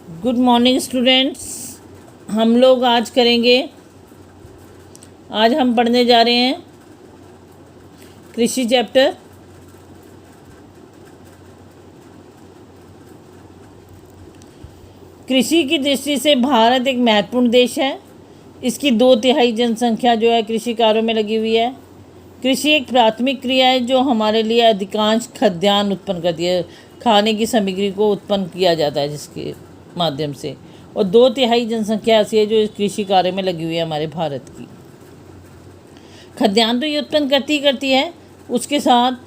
Good morning students. हम लोग आज हम पढ़ने जा रहे हैं कृषि चैप्टर। कृषि की दृष्टि से भारत एक महत्वपूर्ण देश है। इसकी 2/3 जनसंख्या जो है कृषि कार्यों में लगी हुई है। कृषि एक प्राथमिक क्रिया है जो हमारे लिए अधिकांश खाद्यान्न उत्पन्न करती है। खाने की सामग्री को उत्पन्न किया जाता है जिसके माध्यम से, और 2/3 जनसंख्या ऐसी है जो इस कृषि कार्य में लगी हुई है हमारे भारत की। खाद्यान्न तो ये उत्पन्न करती है, उसके साथ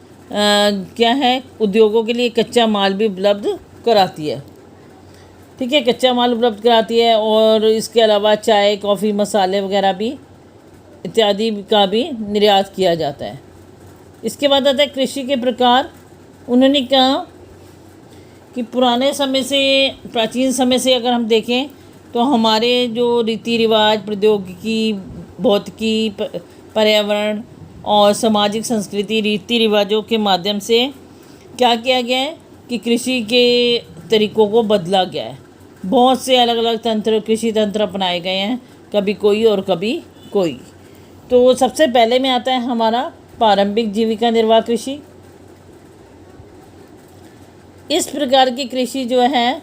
क्या है, उद्योगों के लिए कच्चा माल भी उपलब्ध कराती है। ठीक है, कच्चा माल उपलब्ध कराती है, और इसके अलावा चाय, कॉफ़ी, मसाले वगैरह भी इत्यादि का भी निर्यात किया जाता है। इसके बाद आता है कृषि के प्रकार। उन्होंने कहा कि प्राचीन समय से अगर हम देखें तो हमारे जो रीति रिवाज, प्रौद्योगिकी, भौतिकी, पर्यावरण और सामाजिक संस्कृति, रीति रिवाजों के माध्यम से क्या किया गया है कि कृषि के तरीक़ों को बदला गया है। बहुत से अलग अलग कृषि तंत्र अपनाए गए हैं, कभी कोई और कभी कोई। तो सबसे पहले में आता है हमारा पारंपरिक जीविका निर्वाह कृषि। इस प्रकार की कृषि जो है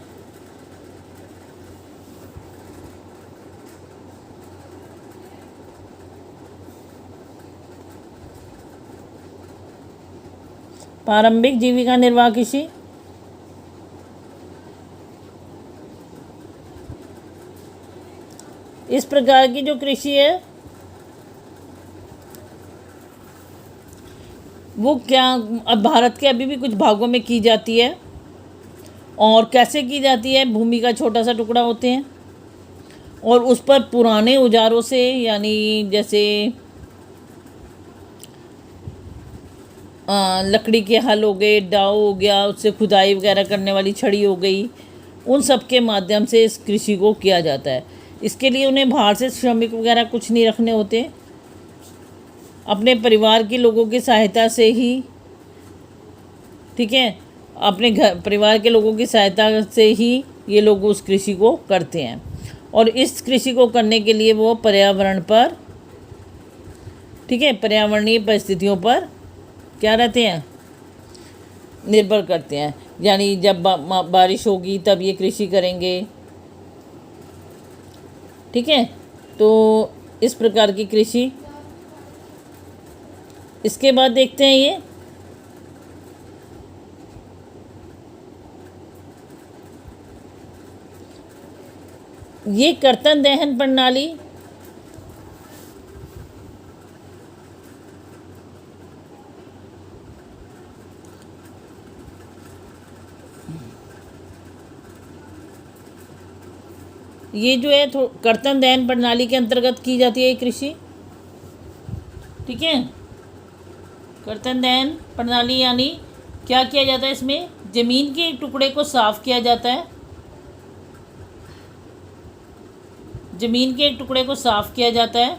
पारंपरिक जीविका निर्वाह कृषि इस प्रकार की जो कृषि है वो क्या अब भारत के अभी भी कुछ भागों में की जाती है। और कैसे की जाती है, भूमि का छोटा सा टुकड़ा होते हैं और उस पर पुराने औजारों से, यानी जैसे लकड़ी के हल हो गए, डाव हो गया, उससे खुदाई वगैरह करने वाली छड़ी हो गई, उन सब के माध्यम से इस कृषि को किया जाता है। इसके लिए उन्हें बाहर से श्रमिक वगैरह कुछ नहीं रखने होते, अपने परिवार के लोगों की सहायता से ही, ठीक है, अपने परिवार के लोगों की सहायता से ही ये लोग उस कृषि को करते हैं। और इस कृषि को करने के लिए वो पर्यावरण पर, ठीक है, पर्यावरणीय परिस्थितियों पर क्या रहते हैं, निर्भर करते हैं। यानी जब बारिश होगी तब ये कृषि करेंगे। ठीक है, तो इस प्रकार की कृषि। इसके बाद देखते हैं ये कर्तन दहन प्रणाली। ये जो है कर्तन दहन प्रणाली के अंतर्गत की जाती है कृषि। ठीक है, कर्तन दहन प्रणाली यानी क्या किया जाता है, इसमें ज़मीन के टुकड़े को साफ किया जाता है। ज़मीन के एक टुकड़े को साफ किया जाता है,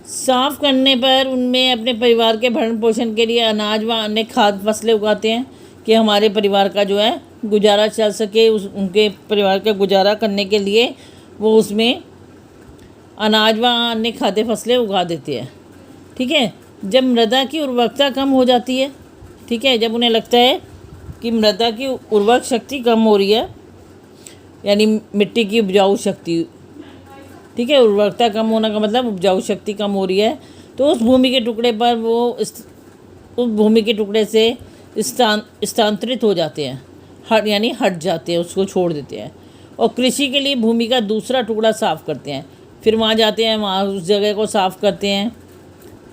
साफ करने पर उनमें अपने परिवार के भरण पोषण के लिए अनाज व अन्य खाद्य फसलें उगाते हैं कि हमारे परिवार का जो है गुजारा चल सके। उनके परिवार का गुजारा करने के लिए वो उसमें अनाज व अन्य खाद्य फसलें उगा देते हैं। ठीक है, जब मृदा की उर्वरकता कम हो जाती है, ठीक है, जब उन्हें लगता है कि मृदा की उर्वरक शक्ति कम हो रही है, यानी मिट्टी की उपजाऊ शक्ति, ठीक है, उर्वरकता कम होने का मतलब उपजाऊ शक्ति कम हो रही है, तो उस भूमि के टुकड़े पर वो उस भूमि के टुकड़े से स्थानांतरित हो जाते हैं, यानी हट जाते हैं, उसको छोड़ देते हैं, और कृषि के लिए भूमि का दूसरा टुकड़ा साफ़ करते हैं। फिर वहाँ जाते हैं, वहाँ उस जगह को साफ़ करते हैं।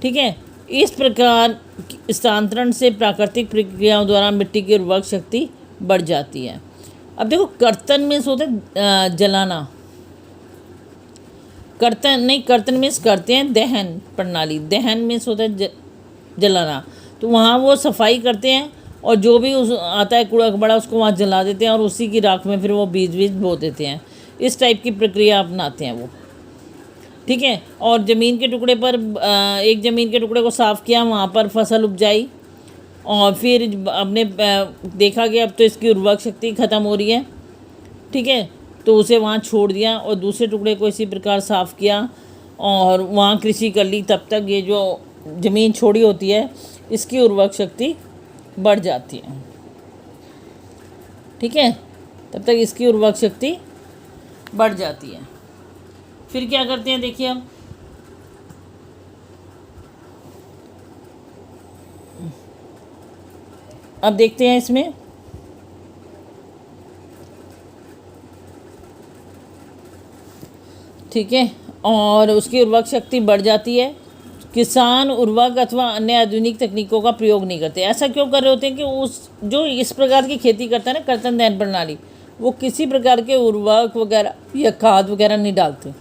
ठीक है, इस प्रकार स्थानांतरण से प्राकृतिक प्रक्रियाओं द्वारा मिट्टी की उर्वरक शक्ति बढ़ जाती है। अब देखो, कर्तन मीन्स होता है जलाना, कर्तन मीन्स करते हैं दहन प्रणाली, दहन मीन्स होता है जलाना। तो वहाँ वो सफाई करते हैं और जो भी उस आता है कूड़ा कबाड़ा उसको वहाँ जला देते हैं, और उसी की राख में फिर वो बीज बो देते हैं। इस टाइप की प्रक्रिया अपनाते हैं वो। ठीक है, और ज़मीन के टुकड़े पर एक ज़मीन के टुकड़े को साफ़ किया, वहाँ पर फसल उपजाई, और फिर आपने देखा कि अब तो इसकी उर्वरक शक्ति ख़त्म हो रही है, ठीक है, तो उसे वहाँ छोड़ दिया और दूसरे टुकड़े को इसी प्रकार साफ़ किया और वहाँ कृषि कर ली। तब तक ये जो ज़मीन छोड़ी होती है इसकी उर्वरक शक्ति बढ़ जाती है, ठीक है, तब तक इसकी उर्वरक शक्ति बढ़ जाती है। फिर क्या करते हैं देखिए, अब देखते हैं इसमें ठीक है, और उसकी उर्वरक शक्ति बढ़ जाती है। किसान उर्वरक अथवा अन्य आधुनिक तकनीकों का प्रयोग नहीं करते। ऐसा क्यों कर रहे होते हैं कि उस जो इस प्रकार की खेती करता है ना, कर्तन दहन प्रणाली, वो किसी प्रकार के उर्वरक वगैरह या खाद वगैरह नहीं डालते,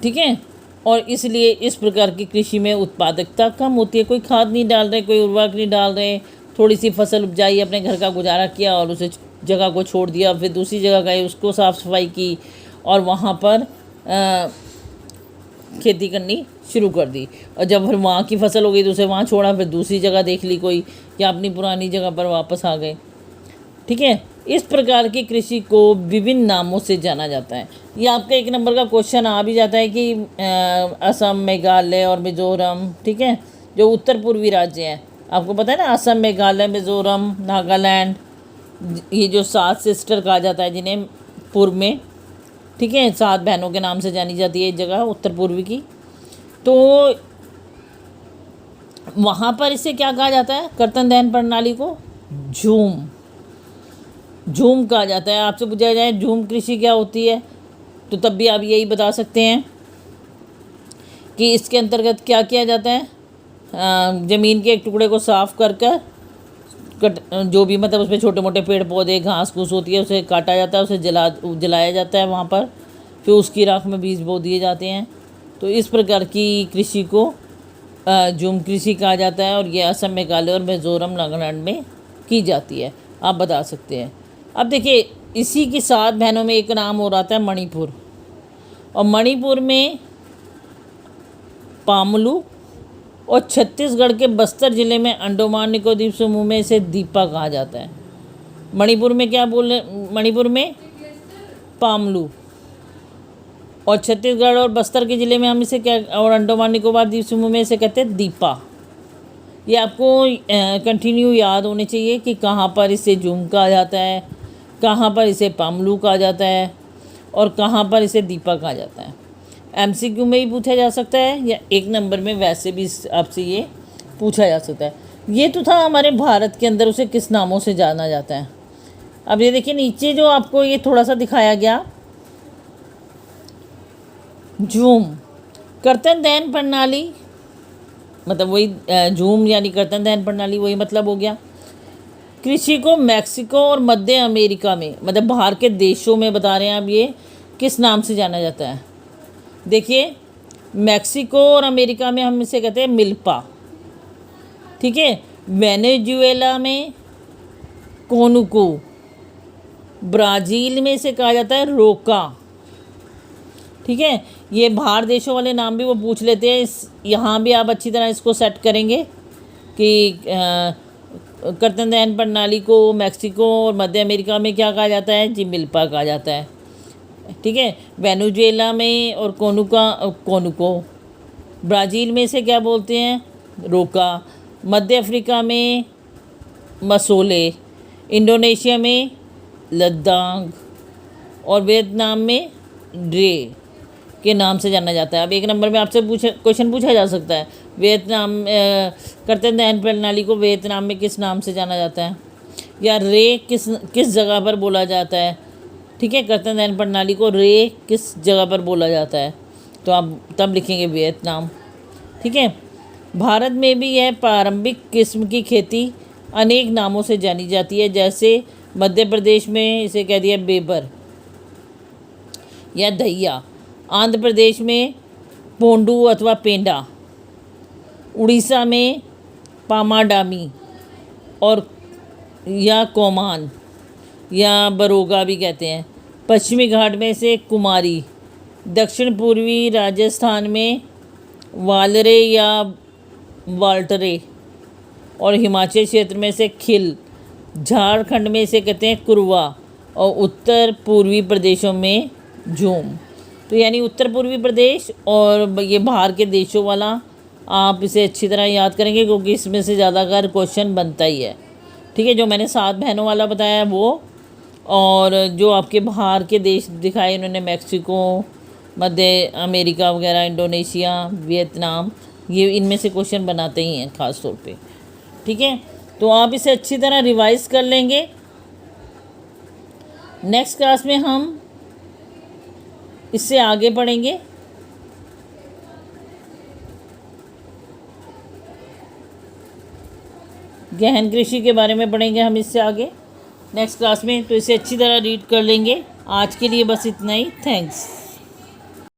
ठीक है, और इसलिए इस प्रकार की कृषि में उत्पादकता कम होती है। कोई खाद नहीं डाल रहे, कोई उर्वरक नहीं डाल रहे, थोड़ी सी फसल उपजाई, अपने घर का गुजारा किया और उसे जगह को छोड़ दिया, फिर दूसरी जगह गए, उसको साफ़ सफाई की और वहाँ पर खेती करनी शुरू कर दी। और जब फिर वहाँ की फसल हो गई तो उसे वहाँ छोड़ा, फिर दूसरी जगह देख ली कोई, या अपनी पुरानी जगह पर वापस आ गए, ठीक है। इस प्रकार की कृषि को विभिन्न नामों से जाना जाता है। ये आपका 1 नंबर का क्वेश्चन आ भी जाता है कि असम, मेघालय और मिज़ोरम, ठीक है, जो उत्तर पूर्वी राज्य हैं, आपको पता है ना, असम, मेघालय, मिज़ोरम, नागालैंड, ये जो 7 सिस्टर कहा जाता है जिन्हें पूर्व में, ठीक है, 7 बहनों के नाम से जानी जाती है ये जगह उत्तर पूर्वी की। तो वहाँ पर इसे क्या कहा जाता है, कर्तन दहन प्रणाली को झूम कहा जाता है। आपसे पूछा जाए झूम कृषि क्या होती है, तो तब भी आप यही बता सकते हैं कि इसके अंतर्गत क्या किया जाता है, ज़मीन के एक टुकड़े को साफ़ कर जो भी मतलब उसमें छोटे मोटे पेड़ पौधे घास फूस होती है उसे काटा जाता है, उसे जलाया जाता है वहाँ पर, फिर उसकी राख में बीज बो दिए जाते हैं। तो इस प्रकार की कृषि को झूम कृषि कहा जाता है और ये असम, मेघालय और मिज़ोरम, नागालैंड में की जाती है। आप बता सकते हैं। अब देखिए, इसी की 7 बहनों में एक नाम और आता है मणिपुर, और मणिपुर में पामलू, और छत्तीसगढ़ के बस्तर ज़िले में अंडमान निकोबार समूह में इसे दीपा कहा जाता है। मणिपुर में क्या बोल रहे, मणिपुर में पामलू, और छत्तीसगढ़ और बस्तर के ज़िले में हम इसे क्या, और अंडमान निकोबार द्वीप समूह में इसे कहते हैं दीपा। ये आपको कंटिन्यू याद होने चाहिए कि कहाँ पर इसे झूम कहा जाता है, कहाँ पर इसे पामलू कहा जाता है और कहाँ पर इसे दीपा कहा जाता है। MCQ में भी पूछा जा सकता है या 1 नंबर में वैसे भी आपसे ये पूछा जा सकता है। ये तो था हमारे भारत के अंदर उसे किस नामों से जाना जाता है। अब ये देखिए नीचे जो आपको ये थोड़ा सा दिखाया गया, झूम कर्तन दहन प्रणाली, मतलब वही झूम यानी कर्तन दहन प्रणाली, वही मतलब हो गया। कृषि को मैक्सिको और मध्य अमेरिका में, मतलब बाहर के देशों में बता रहे हैं अब, ये किस नाम से जाना जाता है। देखिए, मैक्सिको और अमेरिका में हम इसे कहते हैं मिल्पा, ठीक है। वेनेजुएला में कोनुको, ब्राज़ील में इसे कहा जाता है रोका, ठीक है। ये बाहर देशों वाले नाम भी वो पूछ लेते हैं, यहाँ भी आप अच्छी तरह इसको सेट करेंगे कि कर्तन दहन प्रणाली को मैक्सिको और मध्य अमेरिका में क्या कहा जाता है जी, मिल्पा कहा जाता है, ठीक है। वेनेजुएला में और कोनुको, ब्राज़ील में इसे क्या बोलते हैं, रोका, मध्य अफ्रीका में मसोले, इंडोनेशिया में लद्दाख और वियतनाम में ड्रे के नाम से जाना जाता है। अब 1 नंबर में आपसे क्वेश्चन पूछा जा सकता है, वियतनाम कर्तन दहन प्रणाली को वियतनाम में किस नाम से जाना जाता है, या रे किस जगह पर बोला जाता है, ठीक है। कर्तन दहन प्रणाली को रे किस जगह पर बोला जाता है, तो आप तब लिखेंगे वियतनाम, ठीक है। भारत में भी यह प्रारंभिक किस्म की खेती अनेक नामों से जानी जाती है, जैसे मध्य प्रदेश में इसे कह दिया बेबर या दहिया, आंध्र प्रदेश में पोंडू अथवा पेंडा, उड़ीसा में पामाडामी और या कोमान या बरोगा भी कहते हैं, पश्चिमी घाट में से कुमारी, दक्षिण पूर्वी राजस्थान में वालरे या वाल्टरे, और हिमाचल क्षेत्र में इसे खिल, झारखंड में इसे कहते हैं कुरवा और उत्तर पूर्वी प्रदेशों में झूम। तो यानी उत्तर पूर्वी प्रदेश और ये बाहर के देशों वाला आप इसे अच्छी तरह याद करेंगे, क्योंकि इसमें से ज़्यादातर क्वेश्चन बनता ही है। ठीक है, जो मैंने 7 बहनों वाला बताया वो, और जो आपके बाहर के देश दिखाए इन्होंने मैक्सिको, मध्य अमेरिका वगैरह, इंडोनेशिया, वियतनाम, ये इनमें से क्वेश्चन बनाते ही हैं ख़ास तौर पे। ठीक है, तो आप इसे अच्छी तरह रिवाइज कर लेंगे। नेक्स्ट क्लास में हम इससे आगे पढ़ेंगे। गहन कृषि के बारे में पढ़ेंगे हम इससे आगे नेक्स्ट क्लास में, तो इसे अच्छी तरह रीड कर लेंगे। आज के लिए बस इतना ही। थैंक्स।